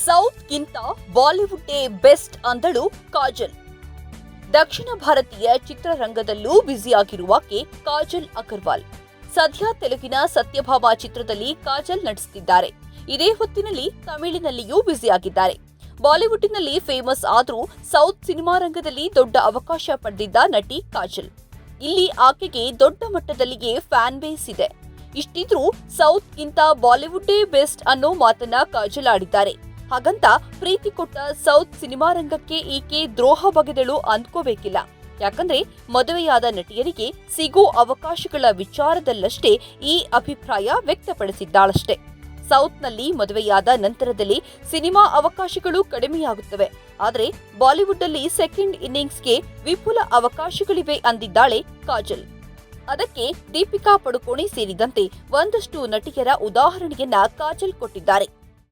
ಸೌತ್ಗಿಂತ ಬಾಲಿವುಡ್ಡೇ best ಅಂದಳು ಕಾಜಲ್. ದಕ್ಷಿಣ ಭಾರತೀಯ ಚಿತ್ರರಂಗದಲ್ಲೂ ಬ್ಯುಸಿಯಾಗಿರುವಾಕೆ ಕಾಜಲ್ ಅಗರ್ವಾಲ್. ಸದ್ಯ ತೆಲುಗಿನ ಸತ್ಯಭಾಮ ಚಿತ್ರದಲ್ಲಿ ಕಾಜಲ್ ನಟಿಸುತ್ತಿದ್ದಾರೆ. ಇದೇ ಹೊತ್ತಿನಲ್ಲಿ ತಮಿಳಿನಲ್ಲಿಯೂ ಬ್ಯುಸಿಯಾಗಿದ್ದಾರೆ. ಬಾಲಿವುಡ್ನಲ್ಲಿ ಫೇಮಸ್ ಆದ್ರೂ ಸೌತ್ ಸಿನಿಮಾ ರಂಗದಲ್ಲಿ ದೊಡ್ಡ ಅವಕಾಶ ಪಡೆದಿದ್ದ ನಟಿ ಕಾಜಲ್. ಇಲ್ಲಿ ಆಕೆಗೆ ದೊಡ್ಡ ಮಟ್ಟದಲ್ಲಿಯೇ ಫ್ಯಾನ್ ಬೇಸ್ ಇದೆ. ಇಷ್ಟಿದ್ರೂ ಸೌತ್ಗಿಂತ ಬಾಲಿವುಡ್ಡೇ ಬೆಸ್ಟ್ ಅನ್ನೋ ಮಾತನ್ನ ಕಾಜಲ್ ಆಡಿದ್ದಾರೆ. ಹಾಗಂತ ಪ್ರೀತಿ ಕೊಟ್ಟ ಸೌತ್ ಸಿನಿಮಾ ರಂಗಕ್ಕೆ ಈಕೆ ದ್ರೋಹ ಬಗೆದಳು ಅಂದ್ಕೋಬೇಕಿಲ್ಲ. ಯಾಕಂದ್ರೆ ಮದುವೆಯಾದ ನಟಿಯರಿಗೆ ಸಿಗೋ ಅವಕಾಶಗಳ ವಿಚಾರದಲ್ಲಷ್ಟೇ ಈ ಅಭಿಪ್ರಾಯ ವ್ಯಕ್ತಪಡಿಸಿದ್ದಾಳಷ್ಟೇ. ಸೌತ್ನಲ್ಲಿ ಮದುವೆಯಾದ ನಂತರದಲ್ಲಿ ಸಿನಿಮಾ ಅವಕಾಶಗಳು ಕಡಿಮೆಯಾಗುತ್ತವೆ. ಆದರೆ ಬಾಲಿವುಡ್ನಲ್ಲಿ ಸೆಕೆಂಡ್ ಇನ್ನಿಂಗ್ಸ್ಗೆ ವಿಪುಲ ಅವಕಾಶಗಳಿವೆ ಅಂದಿದ್ದಾಳೆ ಕಾಜಲ್. ಅದಕ್ಕೆ ದೀಪಿಕಾ ಪಡುಕೋಣೆ ಸೇರಿದಂತೆ ಒಂದಷ್ಟು ನಟಿಯರ ಉದಾಹರಣೆಯನ್ನ ಕಾಜಲ್ ಕೊಟ್ಟಿದ್ದಾರೆ.